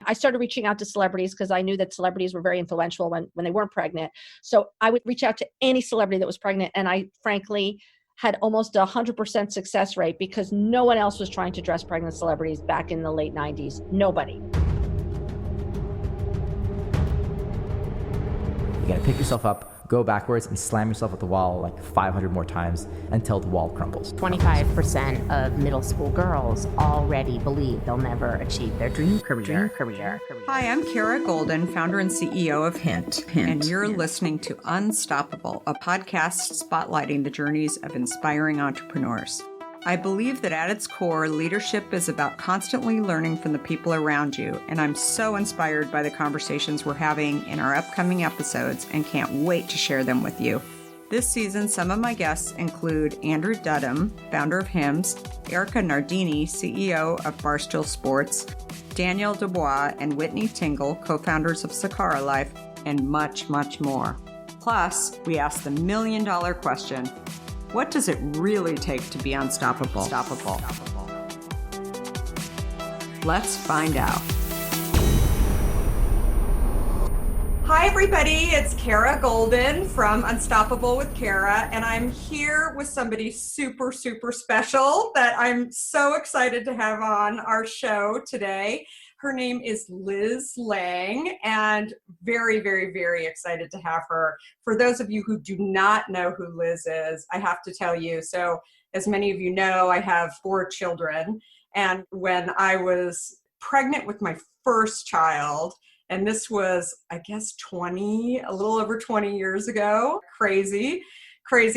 I started reaching out to celebrities because I knew that celebrities were very influential when they weren't pregnant. So I would reach out to any celebrity that was pregnant. And I frankly had almost 100% success rate because no one else was trying to dress pregnant celebrities back in the late 90s. Nobody. You gotta pick yourself up, go backwards, and slam yourself at the wall like 500 more times until the wall crumbles. 25% of middle school girls already believe they'll never achieve their dream career. Hi, I'm Kara Goldin, founder and CEO of Hint, and you're listening to Unstoppable, a podcast spotlighting the journeys of inspiring entrepreneurs. I believe that at its core, leadership is about constantly learning from the people around you, and I'm so inspired by the conversations we're having in our upcoming episodes and can't wait to share them with you. This season, some of my guests include Andrew Dudham, founder of Hims, Erica Nardini, CEO of Barstool Sports, Danielle Dubois and Whitney Tingle, co-founders of Sakara Life, and much, much more. Plus, we ask the million-dollar question: what does it really take to be unstoppable? Let's find out. Hi, everybody. It's Kara Goldin from Unstoppable with Kara, and I'm here with somebody super, super special that I'm so excited to have on our show today. Her name is Liz Lange, and very, very, very excited to have her. For those of you who do not know who Liz is, I have to tell you. So as many of you know, I have 4 children. And when I was pregnant with my first child, and this was, I guess, a little over 20 years ago, crazy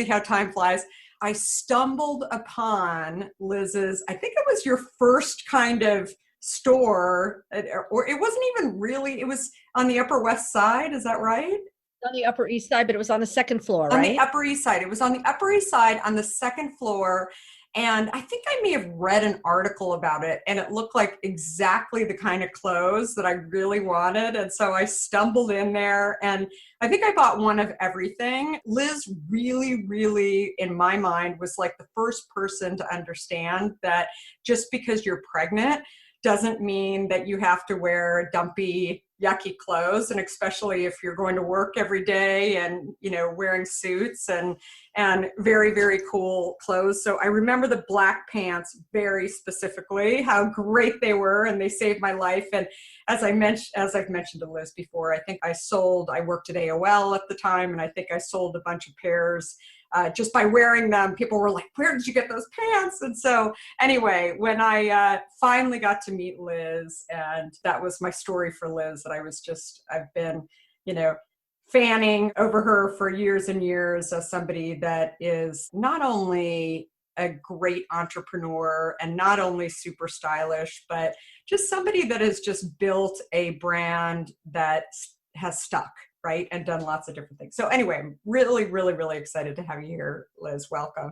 how time flies. I stumbled upon Liz's, I think it was your first kind of store, or it wasn't even really, it was on the Upper West Side, is that right? On the Upper East Side, but it was on the second floor, right? On the Upper East Side. It was on the Upper East Side on the second floor. And I think I may have read an article about it, and it looked like exactly the kind of clothes that I really wanted. And so I stumbled in there, and I think I bought one of everything. Liz really, really, in my mind, was like the first person to understand that just because you're pregnant doesn't mean that you have to wear dumpy, yucky clothes, and especially if you're going to work every day and, you know, wearing suits and very, very cool clothes. So I remember the black pants very specifically, how great they were, and they saved my life. And as I've mentioned to Liz before, I think I worked at AOL at the time, and I think I sold a bunch of pairs just by wearing them. People were like, where did you get those pants? And so anyway, when I finally got to meet Liz, and that was my story for Liz, that I've been, you know, fanning over her for years and years as somebody that is not only a great entrepreneur and not only super stylish, but just somebody that has just built a brand that has stuck, right? And done lots of different things. So anyway, I'm really, really, really excited to have you here, Liz. Welcome.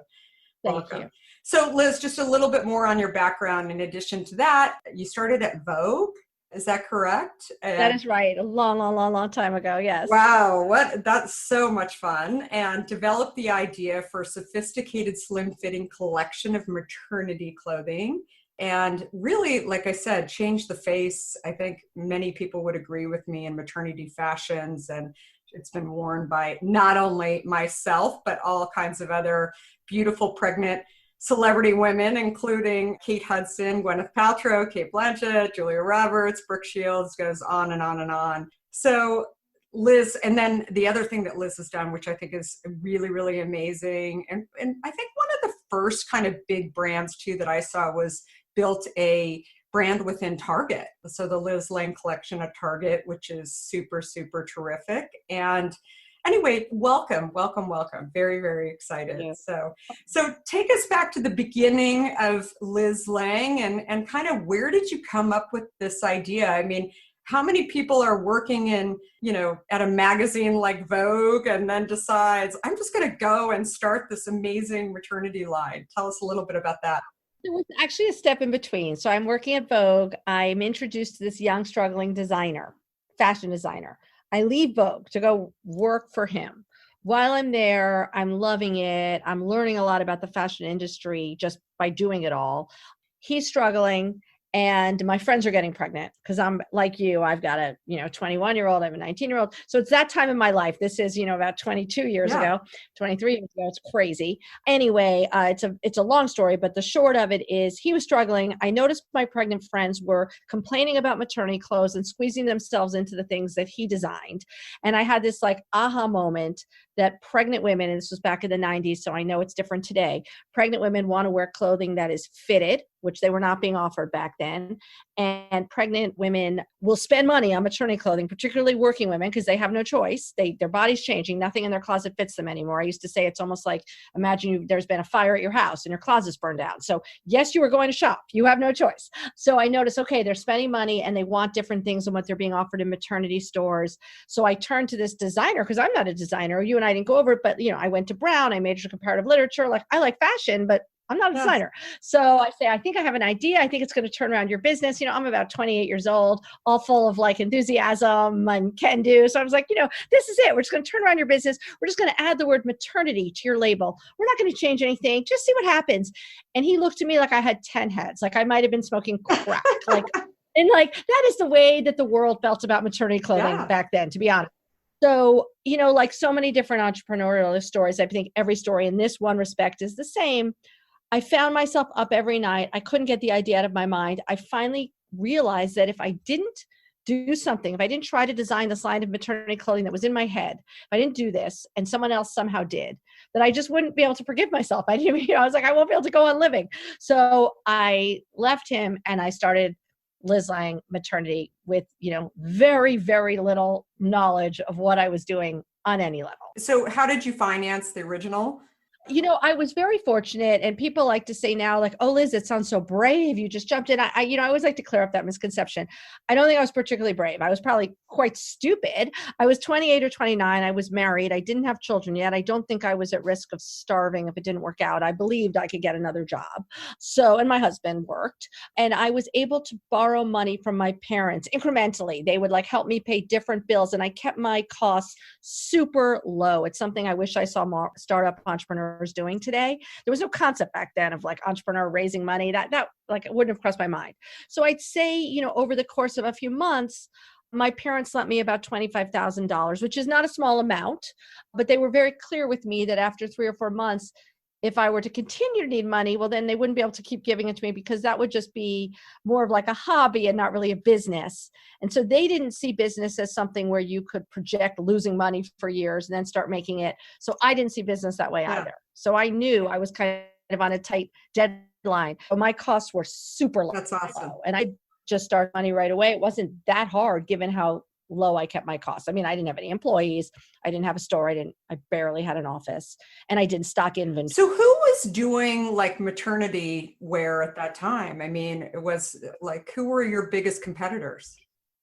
Thank you. So Liz, just a little bit more on your background. In addition to that, you started at Vogue. Is that correct? That is right. A long time ago. Yes. Wow. That's so much fun. And developed the idea for a sophisticated, slim-fitting collection of maternity clothing. And really, like I said, changed the face. I think many people would agree with me in maternity fashions. And it's been worn by not only myself, but all kinds of other beautiful pregnant celebrity women, including Kate Hudson, Gwyneth Paltrow, Cate Blanchett, Julia Roberts, Brooke Shields, goes on and on and on. So Liz, and then the other thing that Liz has done, which I think is really, really amazing, and I think one of the first kind of big brands too that I saw was built a brand within Target. So the Liz Lange collection at Target, which is super, super terrific. And anyway, welcome. Very, very excited. Yeah. So take us back to the beginning of Liz Lange and kind of where did you come up with this idea? I mean, how many people are working in, you know, at a magazine like Vogue and then decides, I'm just going to go and start this amazing maternity line? Tell us a little bit about that. There was actually a step in between. So I'm working at Vogue. I'm introduced to this young, struggling fashion designer. I leave Vogue to go work for him. While I'm there, I'm loving it. I'm learning a lot about the fashion industry just by doing it all. He's struggling. and my friends are getting pregnant because I'm like you, I've got a, 21-year-old, I have a 19-year-old. So it's that time in my life. This is, about 22 years ago, 23 years ago. It's crazy. Anyway, it's a long story, but the short of it is he was struggling. I noticed my pregnant friends were complaining about maternity clothes and squeezing themselves into the things that he designed. And I had this like aha moment that pregnant women, and this was back in the 90s, so I know it's different today, pregnant women want to wear clothing that is fitted, which they were not being offered back then. And pregnant women will spend money on maternity clothing, particularly working women, because they have no choice. Their body's changing. Nothing in their closet fits them anymore. I used to say it's almost like, imagine there's been a fire at your house and your closet's burned down. So yes, you are going to shop. You have no choice. So I noticed, okay, they're spending money and they want different things than what they're being offered in maternity stores. So I turned to this designer, because I'm not a designer. You and I didn't go over it, but I went to Brown. I majored in comparative literature. Like, I like fashion, but I'm not a designer. So I say, I think I have an idea. I think it's going to turn around your business. I'm about 28 years old, all full of like enthusiasm and can do. So I was like, this is it. We're just going to turn around your business. We're just going to add the word maternity to your label. We're not going to change anything. Just see what happens. And he looked at me like I had 10 heads. Like I might've been smoking crack. And that is the way that the world felt about maternity clothing back then, to be honest. So, like so many different entrepreneurial stories, I think every story in this one respect is the same. I found myself up every night. I couldn't get the idea out of my mind. I finally realized that if I didn't do something, if I didn't try to design this line of maternity clothing that was in my head, if I didn't do this and someone else somehow did, that I just wouldn't be able to forgive myself. I was like, I won't be able to go on living. So I left him and I started Liz Lange Maternity with, very, very little knowledge of what I was doing on any level. So how did you finance the original? I was very fortunate, and people like to say now, like, oh, Liz, it sounds so brave. You just jumped in. I always like to clear up that misconception. I don't think I was particularly brave. I was probably quite stupid. I was 28 or 29. I was married. I didn't have children yet. I don't think I was at risk of starving if it didn't work out. I believed I could get another job. So, and my husband worked, and I was able to borrow money from my parents incrementally. They would like help me pay different bills, and I kept my costs super low. It's something I wish I saw more startup entrepreneurs doing today. There was no concept back then of like entrepreneur raising money. That like it wouldn't have crossed my mind. So I'd say, over the course of a few months, my parents lent me about $25,000, which is not a small amount, but they were very clear with me that after 3 or 4 months, if I were to continue to need money, well, then they wouldn't be able to keep giving it to me because that would just be more of like a hobby and not really a business. And so they didn't see business as something where you could project losing money for years and then start making it. So I didn't see business that way either. So I knew I was kind of on a tight deadline. So my costs were super low. That's awesome. And I just started money right away. It wasn't that hard given how low I kept my costs. I mean, I didn't have any employees. I didn't have a store. I barely had an office, and I didn't stock inventory. So who was doing like maternity wear at that time? I mean, it was like, who were your biggest competitors?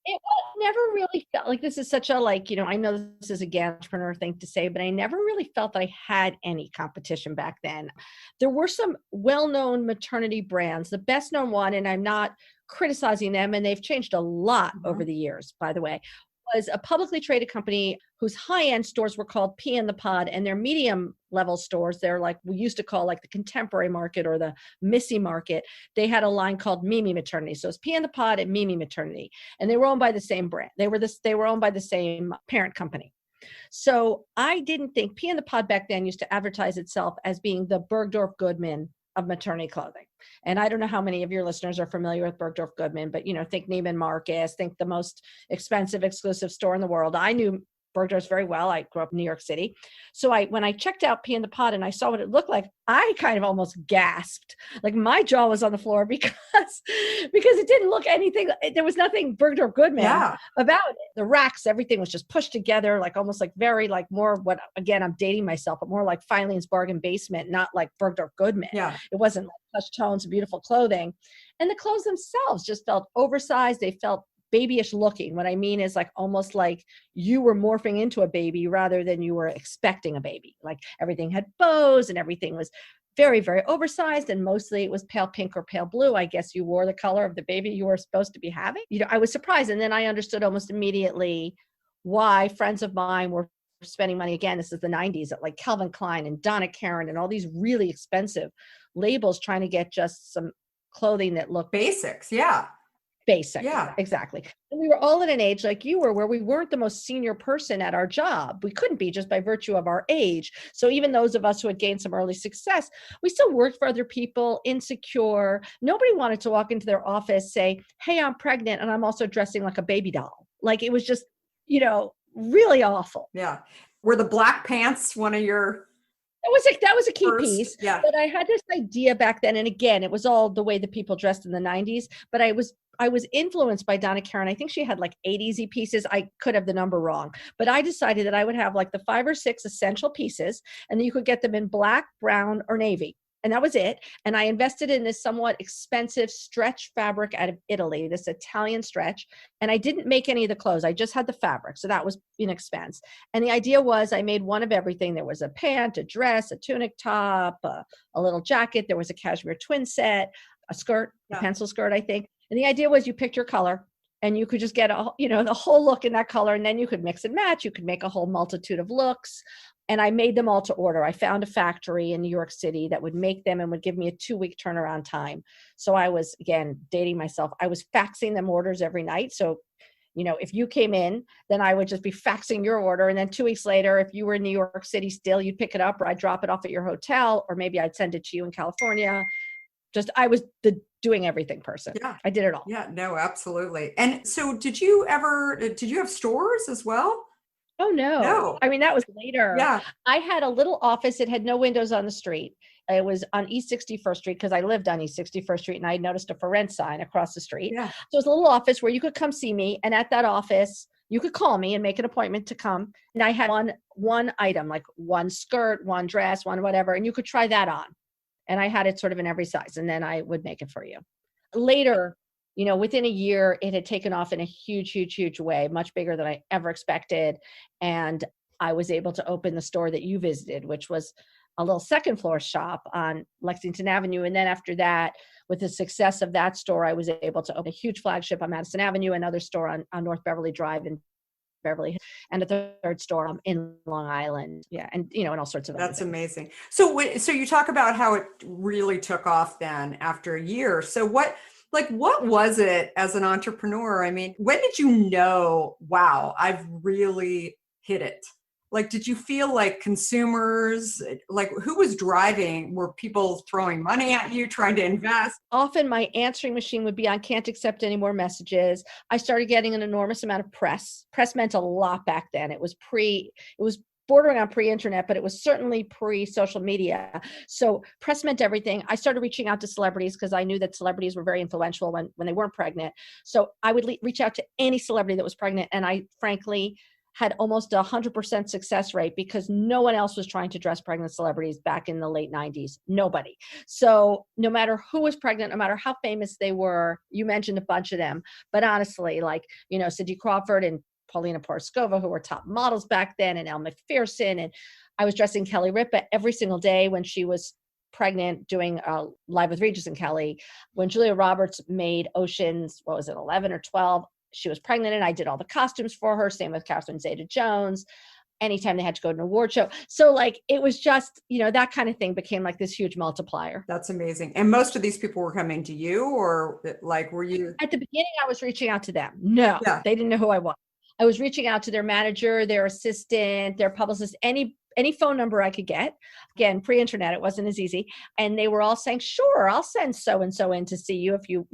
It never really felt like this is such a I know this is a entrepreneur thing to say, but I never really felt that I had any competition back then. There were some well-known maternity brands. The best known one, and I'm not criticizing them, and they've changed a lot over the years, by the way, was a publicly traded company whose high-end stores were called Pea in the Pod, and their medium level stores, they're like we used to call like the contemporary market or the Missy market. They had a line called Mimi Maternity. So it's Pea in the Pod and Mimi Maternity, and they were owned by the same brand. They were owned by the same parent company. So I didn't think Pea in the Pod back then used to advertise itself as being the Bergdorf Goodman of maternity clothing. And I don't know how many of your listeners are familiar with Bergdorf Goodman, but think Neiman Marcus, think the most expensive exclusive store in the world. I knew Bergdorf's very well. I grew up in New York City. So when I checked out Pea in the Pod and I saw what it looked like, I kind of almost gasped. Like my jaw was on the floor because it didn't look anything. There was nothing Bergdorf Goodman about it. The racks, everything was just pushed together, like almost like very like more what, again, I'm dating myself, but more like Filene's Bargain Basement, not like Bergdorf Goodman. Yeah. It wasn't like touch tones, beautiful clothing. And the clothes themselves just felt oversized. They felt babyish looking. What I mean is like almost like you were morphing into a baby rather than you were expecting a baby. Like everything had bows and everything was very, very oversized, and mostly it was pale pink or pale blue. I guess you wore the color of the baby you were supposed to be having. I was surprised. And then I understood almost immediately why friends of mine were spending money. Again, this is the 90s at like Calvin Klein and Donna Karan and all these really expensive labels trying to get just some clothing that looked Basics. Yeah. basic. Yeah. Exactly. And we were all at an age like you were, where we weren't the most senior person at our job. We couldn't be, just by virtue of our age. So even those of us who had gained some early success, we still worked for other people, insecure. Nobody wanted to walk into their office, say, hey, I'm pregnant and I'm also dressing like a baby doll. Like, it was just, really awful. Yeah. Were the black pants one of your That was a key first? piece. Yeah. But I had this idea back then, and again, it was all the way that people dressed in the 90s. But I was influenced by Donna Karan. I think she had like 8 easy pieces. I could have the number wrong, but I decided that I would have like the 5 or 6 essential pieces, and then you could get them in black, brown, or navy. And that was it. And I invested in this somewhat expensive stretch fabric out of Italy, this Italian stretch. And I didn't make any of the clothes. I just had the fabric. So that was an expense. And the idea was I made one of everything. There was a pant, a dress, a tunic top, a little jacket. There was a cashmere twin set, a skirt, a pencil skirt, I think. And the idea was you picked your color and you could just get the whole look in that color. And then you could mix and match. You could make a whole multitude of looks. And I made them all to order. I found a factory in New York City that would make them and would give me a 2-week turnaround time. So I was, again, dating myself. I was faxing them orders every night. So, if you came in, then I would just be faxing your order. And then 2 weeks later, if you were in New York City still, you'd pick it up, or I'd drop it off at your hotel, or maybe I'd send it to you in California. I was the doing everything person. Yeah. I did it all. Yeah, no, absolutely. And so did you have stores as well? Oh, no. No. I mean, that was later. Yeah. I had a little office. It had no windows on the street. It was on East 61st Street, because I lived on East 61st Street, and I noticed a for rent sign across the street. Yeah. So it was a little office where you could come see me. And at that office, you could call me and make an appointment to come. And I had one item, like one skirt, one dress, one whatever, and you could try that on. And I had it sort of in every size, and then I would make it for you. Later, within a year, it had taken off in a huge, huge, huge way, much bigger than I ever expected. And I was able to open the store that you visited, which was a little second floor shop on Lexington Avenue. And then after that, with the success of that store, I was able to open a huge flagship on Madison Avenue, another store on North Beverly Drive in Beverly Hills, and a third store in Long Island. Yeah. And, and all sorts of other That's things. amazing. So you talk about how it really took off then after a year. So what was it as an entrepreneur? I mean, when did you know, wow, I've really hit it? Like, did you feel like consumers, like who was driving? Were people throwing money at you, trying to invest? Often my answering machine would be on can't accept any more messages. I started getting an enormous amount of press. Press meant a lot back then. It was bordering on pre-internet, but it was certainly pre-social media. So press meant everything. I started reaching out to celebrities because I knew that celebrities were very influential when they weren't pregnant. So I would reach out to any celebrity that was pregnant. And I frankly had almost 100% success rate, because no one else was trying to dress pregnant celebrities back in the late 90s. Nobody. So no matter who was pregnant, no matter how famous they were, you mentioned a bunch of them, but honestly, like, Cindy Crawford and Paulina Poroskova, who were top models back then, and Elle Macpherson. And I was dressing Kelly Ripa every single day when she was pregnant, doing Live with Regis and Kelly. When Julia Roberts made Ocean's, 11 or 12, she was pregnant, and I did all the costumes for her. Same with Catherine Zeta-Jones. Anytime they had to go to an award show. So like, it was just, that kind of thing became like this huge multiplier. That's amazing. And most of these people were coming to you, or like, were you? At the beginning, I was reaching out to them. No, Yeah. They didn't know who I was. I was reaching out to their manager, their assistant, their publicist, any phone number I could get. Again, pre-internet, it wasn't as easy. And they were all saying, sure, I'll send so-and-so in to see you if you,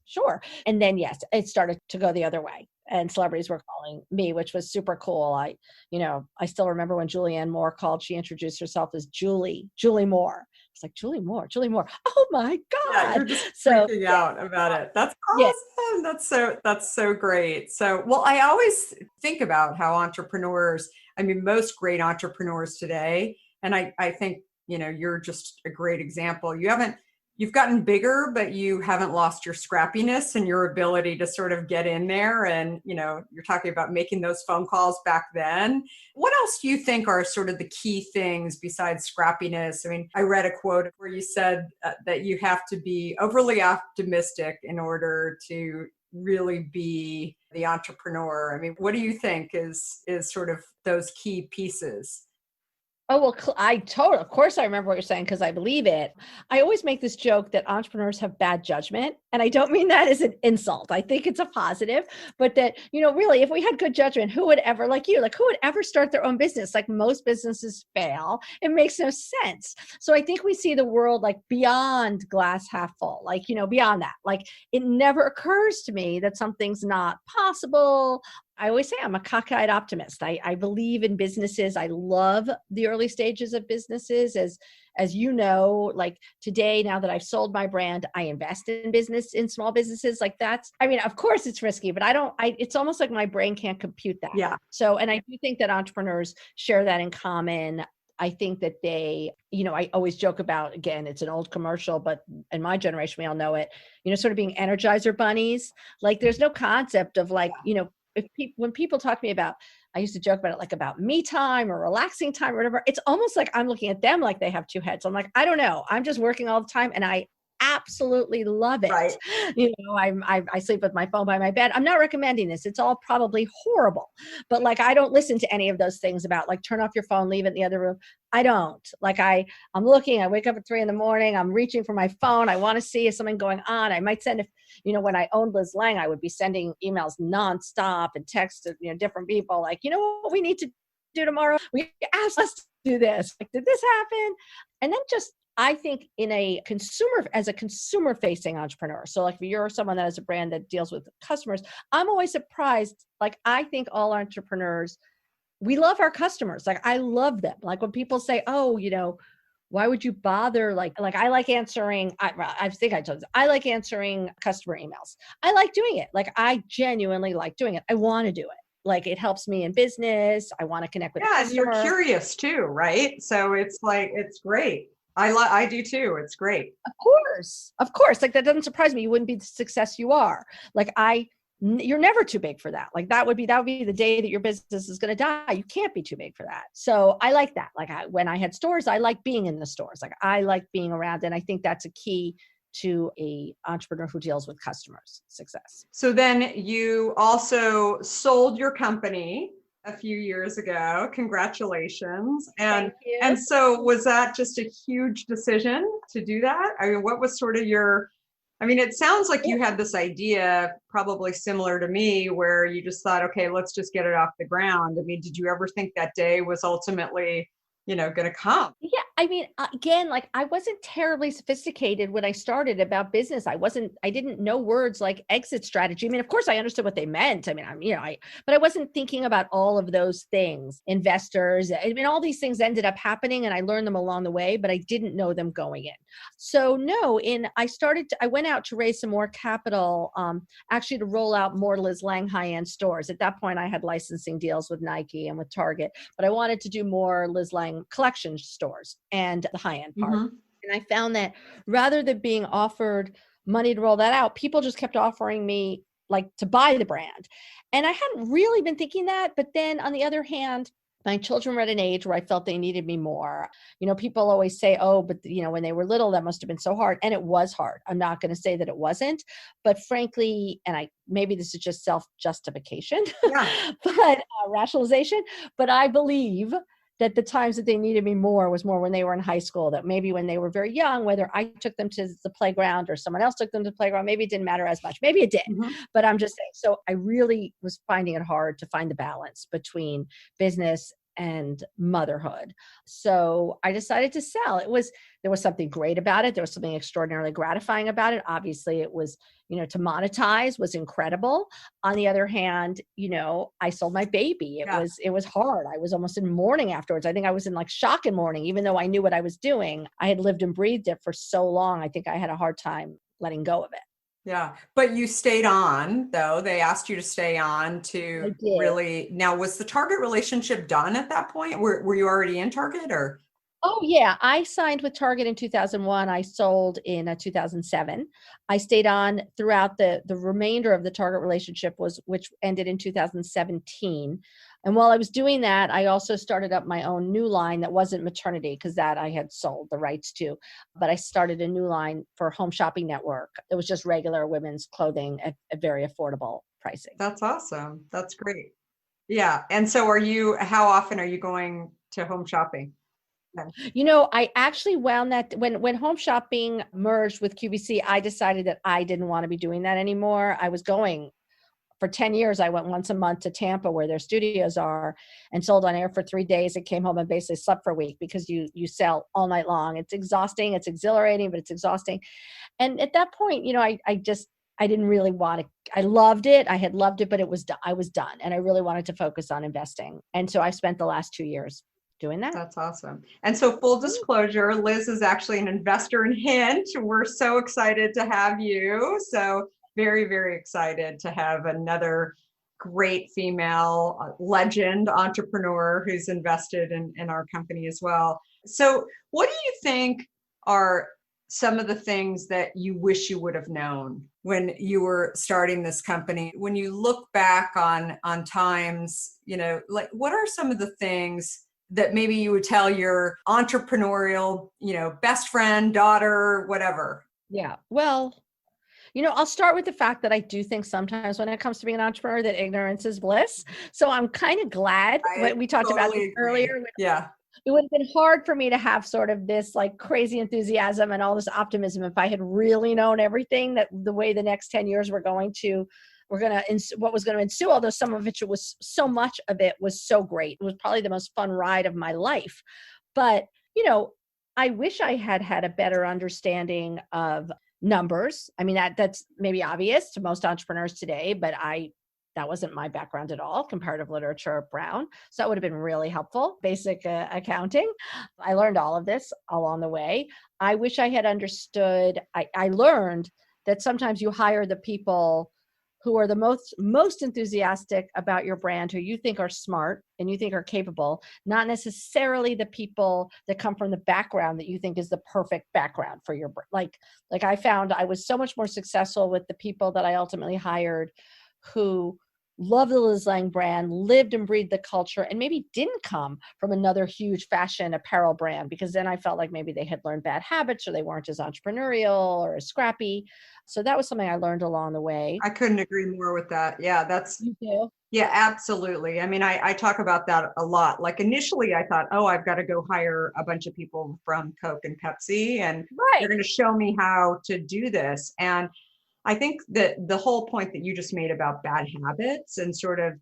sure. And then, yes, it started to go the other way. And celebrities were calling me, which was super cool. I still remember when Julianne Moore called, she introduced herself as Julie Moore. It's like, Julie Moore. Oh my God. Yeah, you're just freaking out about it. That's awesome. Yeah. That's so great. So, well, I always think about how entrepreneurs, most great entrepreneurs today, and I think, you're just a great example. You've gotten bigger, but you haven't lost your scrappiness and your ability to sort of get in there. And, you're talking about making those phone calls back then. What else do you think are sort of the key things besides scrappiness? I read a quote where you said that you have to be overly optimistic in order to really be the entrepreneur. What do you think is sort of those key pieces? Oh, well, of course I remember what you're saying because I believe it. I always make this joke that entrepreneurs have bad judgment. And I don't mean that as an insult. I think it's a positive, but that, really, if we had good judgment, who would ever, like you, like who would ever start their own business? Like most businesses fail. It makes no sense. So I think we see the world like beyond glass half full, like, beyond that. Like it never occurs to me that something's not possible. I always say I'm a cockeyed optimist. I believe in businesses. I love the early stages of businesses. As you know, like today, now that I've sold my brand, I invest in small businesses. Like of course it's risky, but it's almost like my brain can't compute that. Yeah. So, and I do think that entrepreneurs share that in common. I think that they, I always joke about, again, it's an old commercial, but in my generation, we all know it, sort of being Energizer bunnies. Like there's no concept of like, when people talk to me about, I used to joke about it, like about me time or relaxing time or whatever, it's almost like I'm looking at them like they have two heads. I'm like, I don't know. I'm just working all the time and I absolutely love it. Right. I sleep with my phone by my bed. I'm not recommending this. It's all probably horrible, but like, I don't listen to any of those things about like, turn off your phone, leave it in the other room. I don't. Like I'm looking, I wake up at 3 a.m, I'm reaching for my phone. I want to see if something going on. I might send, when I owned Liz Lang, I would be sending emails nonstop and texts to, different people like, what we need to do tomorrow. We asked us to do this. Like, did this happen? And then I think as a consumer facing entrepreneur. So like if you're someone that has a brand that deals with customers, I'm always surprised. Like I think all entrepreneurs, we love our customers. Like I love them. Like when people say, oh, why would you bother? Like I like answering, I think I told you, I like answering customer emails. I like doing it. Like I genuinely like doing it. I want to do it. Like it helps me in business. I want to connect with the customer. And you're curious too, right? So it's like, it's great. I do too. It's great. Of course. Like that doesn't surprise me. You wouldn't be the success you are. Like you're never too big for that. Like that would be the day that your business is going to die. You can't be too big for that. So I like that. Like when I had stores, I like being in the stores. Like I like being around. And I think that's a key to a entrepreneur who deals with customers' success. So then you also sold your company a few years ago. Congratulations. Thank you. And so was that just a huge decision to do that? I mean, what was sort of it sounds like you had this idea probably similar to me where you just thought, okay, let's just get it off the ground. I mean, did you ever think that day was ultimately, going to come? Yeah. I mean, again, like I wasn't terribly sophisticated when I started about business. I didn't know words like exit strategy. I mean, of course I understood what they meant. I mean, but I wasn't thinking about all of those things, investors. I mean, all these things ended up happening and I learned them along the way, but I didn't know them going in. So no, I went out to raise some more capital, actually to roll out more Liz Lang high-end stores. At that point, I had licensing deals with Nike and with Target, but I wanted to do more Liz Lang collection stores and the high-end part. Mm-hmm. And I found that rather than being offered money to roll that out, people just kept offering me like to buy the brand. And I hadn't really been thinking that. But then on the other hand, my children were at an age where I felt they needed me more. People always say, oh, but when they were little, that must've been so hard. And it was hard. I'm not going to say that it wasn't, but frankly, and maybe this is just self-justification, but rationalization, but I believe that the times that they needed me more was more when they were in high school, that maybe when they were very young, whether I took them to the playground or someone else took them to the playground, maybe it didn't matter as much. Maybe it did, but I'm just saying. So I really was finding it hard to find the balance between business and motherhood. So I decided to sell. There was something great about it. There was something extraordinarily gratifying about it. Obviously it was, to monetize was incredible. On the other hand, I sold my baby. It was hard. I was almost in mourning afterwards. I think I was in like shock and mourning, even though I knew what I was doing. I had lived and breathed it for so long. I think I had a hard time letting go of it. Yeah. But you stayed on though. They asked you to stay on to really. Now, was the Target relationship done at that point? Were you already in Target or? Oh yeah. I signed with Target in 2001. I sold in 2007. I stayed on throughout the remainder of the Target relationship which ended in 2017. And while I was doing that, I also started up my own new line that wasn't maternity because that I had sold the rights to, but I started a new line for Home Shopping Network. It was just regular women's clothing at very affordable pricing. That's awesome. That's great. Yeah. And so how often are you going to Home Shopping? I actually wound that when Home Shopping merged with QVC, I decided that I didn't want to be doing that anymore. I was going for 10 years. I went once a month to Tampa where their studios are and sold on air for 3 days and came home and basically slept for a week because you sell all night long. It's exhausting. It's exhilarating, but it's exhausting. And at that point, I didn't really want to, I loved it. I had loved it, but I was done. And I really wanted to focus on investing. And so I spent the last 2 years doing that. That's awesome. And so full disclosure, Liz is actually an investor in Hint. We're so excited to have you. So very, very excited to have another great female legend entrepreneur who's invested in our company as well. So what do you think are some of the things that you wish you would have known when you were starting this company? When you look back on times, like what are some of the things that maybe you would tell your entrepreneurial, best friend, daughter, whatever? Yeah. Well, I'll start with the fact that I do think sometimes when it comes to being an entrepreneur that ignorance is bliss. So I'm kind of glad we talked about this earlier. Yeah. It would have been hard for me to have sort of this like crazy enthusiasm and all this optimism if I had really known everything that the way the next 10 years what was going to ensue, although some of it was, so much of it was so great. It was probably the most fun ride of my life. But, I wish I had had a better understanding of numbers. I mean, that's maybe obvious to most entrepreneurs today, but that wasn't my background at all, comparative literature at Brown. So that would have been really helpful, basic accounting. I learned all of this along the way. I wish I had understood, I learned that sometimes you hire the people who are the most enthusiastic about your brand, who you think are smart and you think are capable, not necessarily the people that come from the background that you think is the perfect background for your brand. Like I found I was so much more successful with the people that I ultimately hired who loved the Liz Lange brand, lived and breathed the culture, and maybe didn't come from another huge fashion apparel brand, because then I felt like maybe they had learned bad habits or they weren't as entrepreneurial or as scrappy. So that was something I learned along the way. I couldn't agree more with that. Yeah, You do? Yeah, absolutely. I mean, I talk about that a lot. Like initially I thought, I've got to go hire a bunch of people from Coke and Pepsi and they're going to show me how to do this. And I think that the whole point that you just made about bad habits and sort of,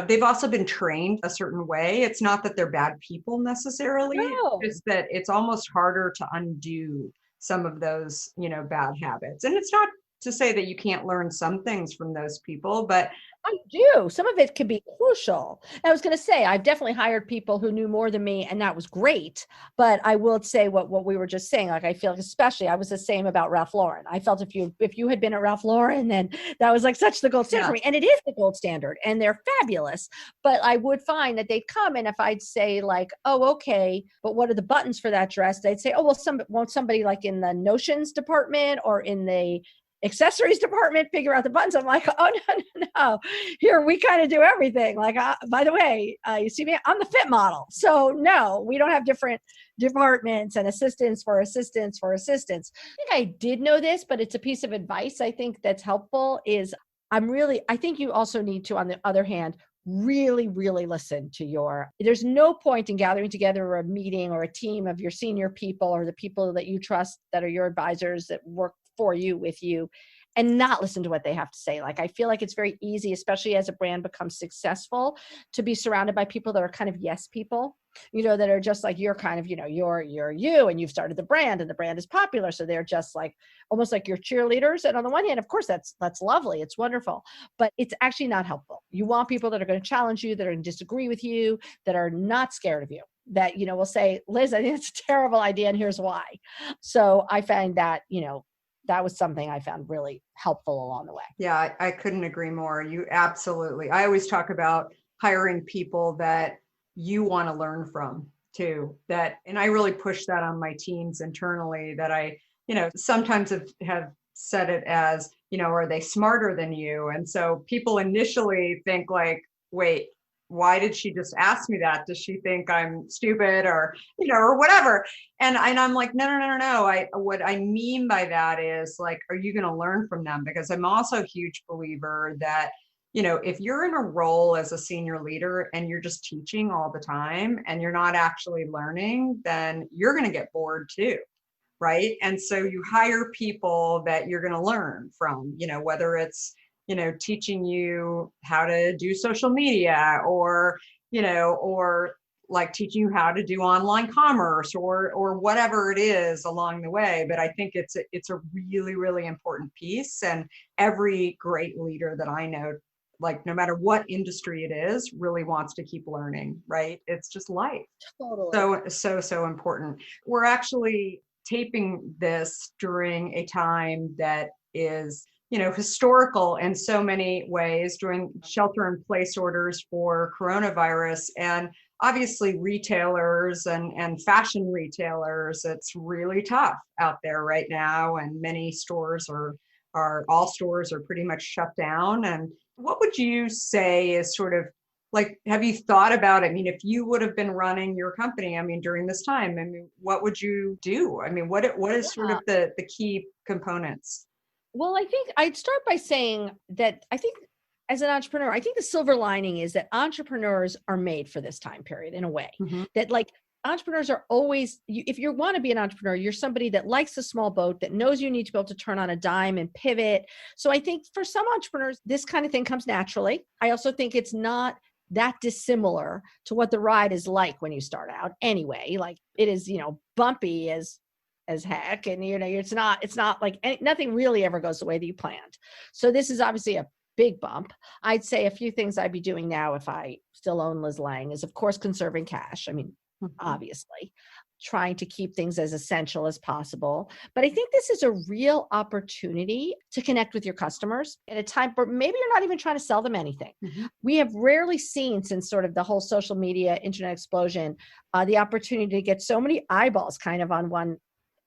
they've also been trained a certain way. It's not that they're bad people necessarily. No. It's that it's almost harder to undo some of those, bad habits. And it's not to say that you can't learn some things from those people, but I do. Some of it can be crucial. I was going to say, I've definitely hired people who knew more than me, and that was great. But I will say what we were just saying, like, I feel like especially I was the same about Ralph Lauren. I felt if you had been at Ralph Lauren, then that was like such the gold standard for me. And it is the gold standard and they're fabulous. But I would find that they'd come, and if I'd say like, oh, okay, but what are the buttons for that dress? They'd say, oh, well, won't somebody like in the notions department or in the accessories department figure out the buttons? I'm like, oh, no. Here, we kind of do everything. Like, by the way, you see me, I'm the fit model. So no, we don't have different departments and assistants for assistants for assistants. I think I did know this, but it's a piece of advice I think that's helpful is I think you also need to, on the other hand, really, really listen to there's no point in gathering together a meeting or a team of your senior people or the people that you trust that are your advisors that work for you, with you, and not listen to what they have to say. Like, I feel like it's very easy, especially as a brand becomes successful, to be surrounded by people that are kind of yes people, that are just like, you're kind of, you're you, and you've started the brand and the brand is popular. So they're just like, almost like your cheerleaders. And on the one hand, of course, that's lovely. It's wonderful, but it's actually not helpful. You want people that are going to challenge you, that are going to disagree with you, that are not scared of you, that, will say, Liz, I think it's a terrible idea and here's why. So I find that, that was something I found really helpful along the way. Yeah, I couldn't agree more. You absolutely. I always talk about hiring people that you want to learn from too. And I really push that on my teams internally, that I, sometimes have said it as, are they smarter than you? And so people initially think like, wait, why did she just ask me that? Does she think I'm stupid or whatever? And I'm like, no. What I mean by that is like, are you going to learn from them? Because I'm also a huge believer that, if you're in a role as a senior leader and you're just teaching all the time and you're not actually learning, then you're going to get bored too. Right. And so you hire people that you're going to learn from, whether it's, teaching you how to do social media or like teaching you how to do online commerce or whatever it is along the way. But I think it's a really, really important piece. And every great leader that I know, like no matter what industry it is, really wants to keep learning, right? It's just life. Totally. So important. We're actually taping this during a time that is, historical in so many ways, during shelter in place orders for coronavirus. And obviously retailers and fashion retailers, it's really tough out there right now. And many stores all stores are pretty much shut down. And what would you say is sort of like, have you thought about, if you would have been running your company, during this time, what would you do? What is sort of the key components? Well, I think I'd start by saying that I think as an entrepreneur, I think the silver lining is that entrepreneurs are made for this time period in a way. Mm-hmm. That like entrepreneurs are always, if you want to be an entrepreneur, you're somebody that likes a small boat, that knows you need to be able to turn on a dime and pivot. So I think for some entrepreneurs, this kind of thing comes naturally. I also think it's not that dissimilar to what the ride is like when you start out anyway. Like it is, bumpy as heck. And, it's not like nothing really ever goes the way that you planned. So this is obviously a big bump. I'd say a few things I'd be doing now if I still own Liz Lang is, of course, conserving cash. Obviously, trying to keep things as essential as possible. But I think this is a real opportunity to connect with your customers at a time where maybe you're not even trying to sell them anything. Mm-hmm. We have rarely seen, since sort of the whole social media, internet explosion, the opportunity to get so many eyeballs kind of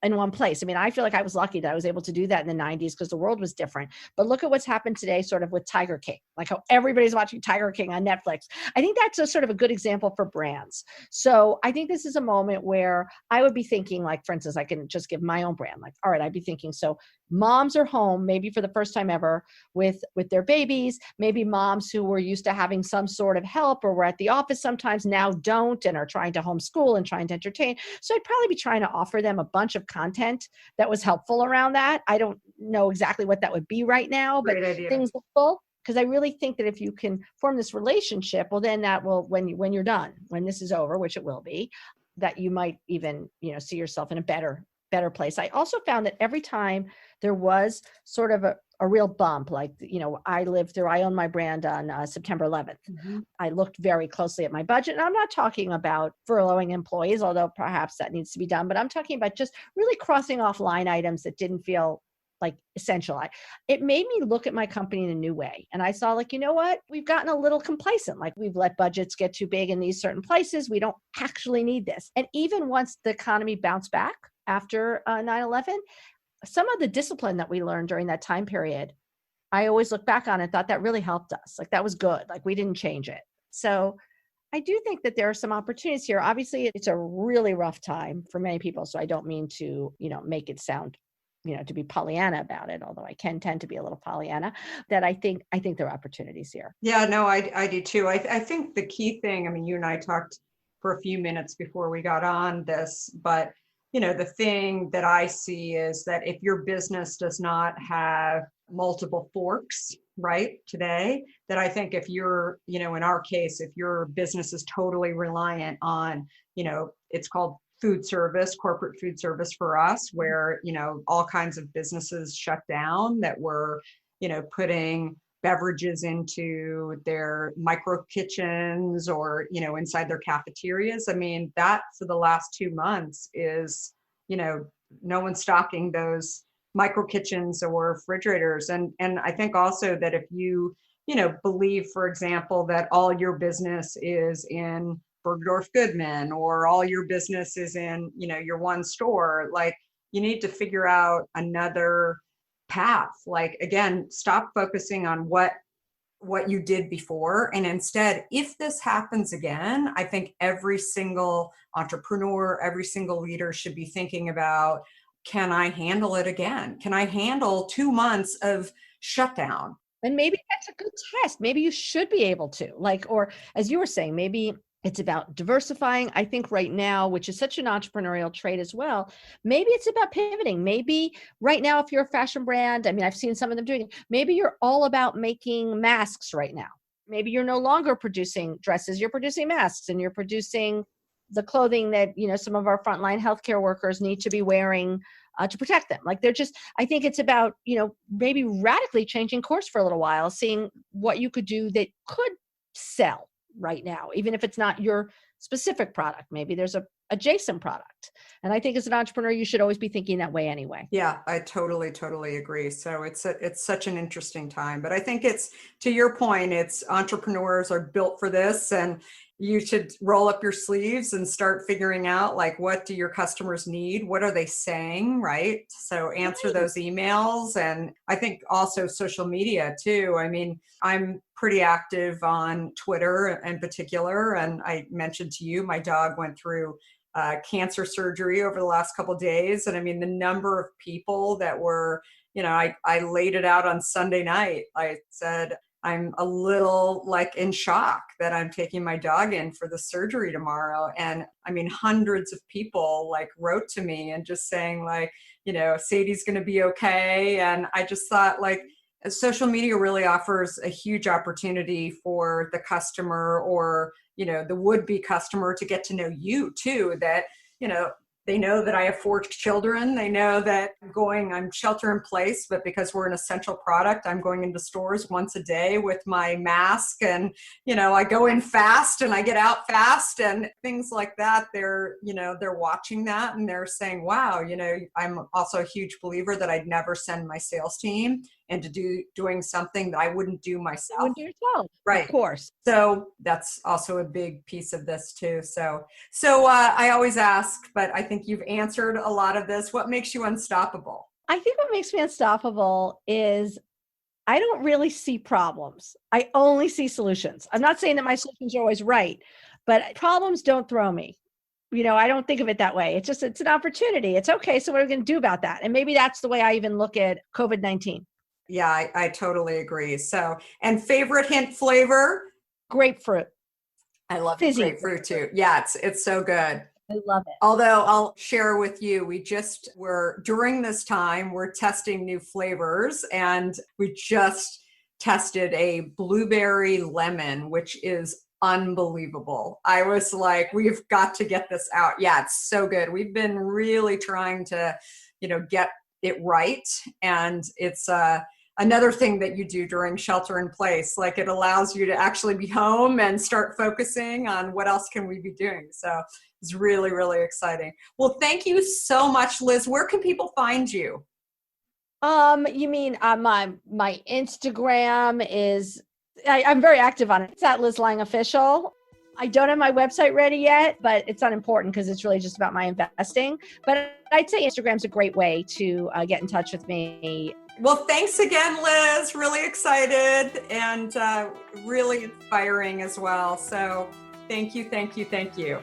in one place. I feel like I was lucky that I was able to do that in the 90s because the world was different. But look at what's happened today sort of with Tiger King, like how everybody's watching Tiger King on Netflix. I think that's a sort of a good example for brands. So I think this is a moment where I would be thinking, like, for instance, I can just give my own brand. Like, all right, I'd be thinking, so moms are home, maybe for the first time ever with their babies, maybe moms who were used to having some sort of help or were at the office sometimes now don't and are trying to homeschool and trying to entertain. So I'd probably be trying to offer them a bunch of content that was helpful around that. I don't know exactly what that would be right now, but things helpful. Because I really think that if you can form this relationship, well, then that will, when you're done, when this is over, which it will be, that you might even, see yourself in a better place. I also found that every time there was sort of a real bump, like, I own my brand on September 11th. Mm-hmm. I looked very closely at my budget, and I'm not talking about furloughing employees, although perhaps that needs to be done, but I'm talking about just really crossing off line items that didn't feel like essential. It made me look at my company in a new way. And I saw, like, you know what? We've gotten a little complacent. Like, we've let budgets get too big in these certain places. We don't actually need this. And even once the economy bounced back after 9/11, some of the discipline that we learned during that time period, I always look back on and thought that really helped us. Like, that was good. Like, we didn't change it. So I do think that there are some opportunities here. Obviously, it's a really rough time for many people. So I don't mean to, make it sound, to be Pollyanna about it, although I can tend to be a little Pollyanna, that I think there are opportunities here. Yeah, no, I do too. I think the key thing, you and I talked for a few minutes before we got on this, but the thing that I see is that if your business does not have multiple forks, right, today, that I think if you're, in our case, if your business is totally reliant on, it's called food service, corporate food service for us, where, all kinds of businesses shut down that were, putting beverages into their micro kitchens or, inside their cafeterias. That for the last 2 months is, no one's stocking those micro kitchens or refrigerators. And I think also that if you, believe, for example, that all your business is in Bergdorf Goodman or all your business is in, your one store, like, you need to figure out another path. Like, again, stop focusing on what you did before. And instead, if this happens again, I think every single entrepreneur, every single leader should be thinking about, can I handle it again? Can I handle 2 months of shutdown? And maybe that's a good test. Maybe you should be able to, like, or as you were saying, maybe it's about diversifying. I think right now, which is such an entrepreneurial trait as well, maybe it's about pivoting. Maybe right now, if you're a fashion brand, I mean, I've seen some of them doing it. Maybe you're all about making masks right now. Maybe you're no longer producing dresses, you're producing masks, and you're producing the clothing that, some of our frontline healthcare workers need to be wearing to protect them. Like they're just, I think it's about, maybe radically changing course for a little while, seeing what you could do that could sell right now, even if it's not your specific product. Maybe there's a adjacent product. And I think as an entrepreneur, you should always be thinking that way anyway. Yeah, I totally agree. So it's such an interesting time, but I think it's, to your point, it's entrepreneurs are built for this, and you should roll up your sleeves and start figuring out, like, what do your customers need? What are they saying? Right. So answer those emails. And I think also social media too. I mean, I'm pretty active on Twitter in particular. And I mentioned to you, my dog went through cancer surgery over the last couple of days. And I mean, the number of people that were, I laid it out on Sunday night. I said, I'm a little like in shock that I'm taking my dog in for the surgery tomorrow. And I mean, hundreds of people like wrote to me and just saying like, Sadie's going to be okay. And I just thought, like, social media really offers a huge opportunity for the customer or, the would-be customer to get to know you too, that, they know that I have 4 children. They know that I'm shelter in place, but because we're an essential product, I'm going into stores once a day with my mask, and, I go in fast and I get out fast and things like that. They're watching that and they're saying, wow, I'm also a huge believer that I'd never send my sales team into doing something that I wouldn't do myself. You wouldn't do yourself, right? Of course. So that's also a big piece of this too. So I always ask, but I think you've answered a lot of this. What makes you unstoppable? I think what makes me unstoppable is I don't really see problems. I only see solutions. I'm not saying that my solutions are always right, but problems don't throw me. I don't think of it that way. It's an opportunity. It's okay. So what are we going to do about that? And maybe that's the way I even look at COVID-19. Yeah, I totally agree. So, and favorite hint flavor? Grapefruit. I love Fizzy grapefruit too. Yeah, it's so good. I love it. Although I'll share with you, during this time, we're testing new flavors, and we just tested a blueberry lemon, which is unbelievable. I was like, we've got to get this out. Yeah, it's so good. We've been really trying to, get it right. And it's another thing that you do during shelter in place. Like, it allows you to actually be home and start focusing on what else can we be doing. So it's really, really exciting. Well, thank you so much, Liz. Where can people find you? You mean my Instagram is, I'm very active on it. It's at Liz Lange Official. I don't have my website ready yet, but it's unimportant because it's really just about my investing. But I'd say Instagram's a great way to get in touch with me. Well, thanks again, Liz. Really excited and really inspiring as well. So thank you. Thank you.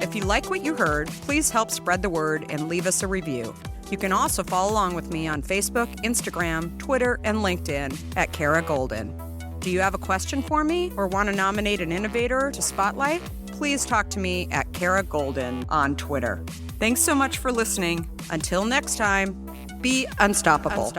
If you like what you heard, please help spread the word and leave us a review. You can also follow along with me on Facebook, Instagram, Twitter, and LinkedIn at Kara Goldin. Do you have a question for me or want to nominate an innovator to spotlight? Please talk to me at Kara Goldin on Twitter. Thanks so much for listening. Until next time, be unstoppable.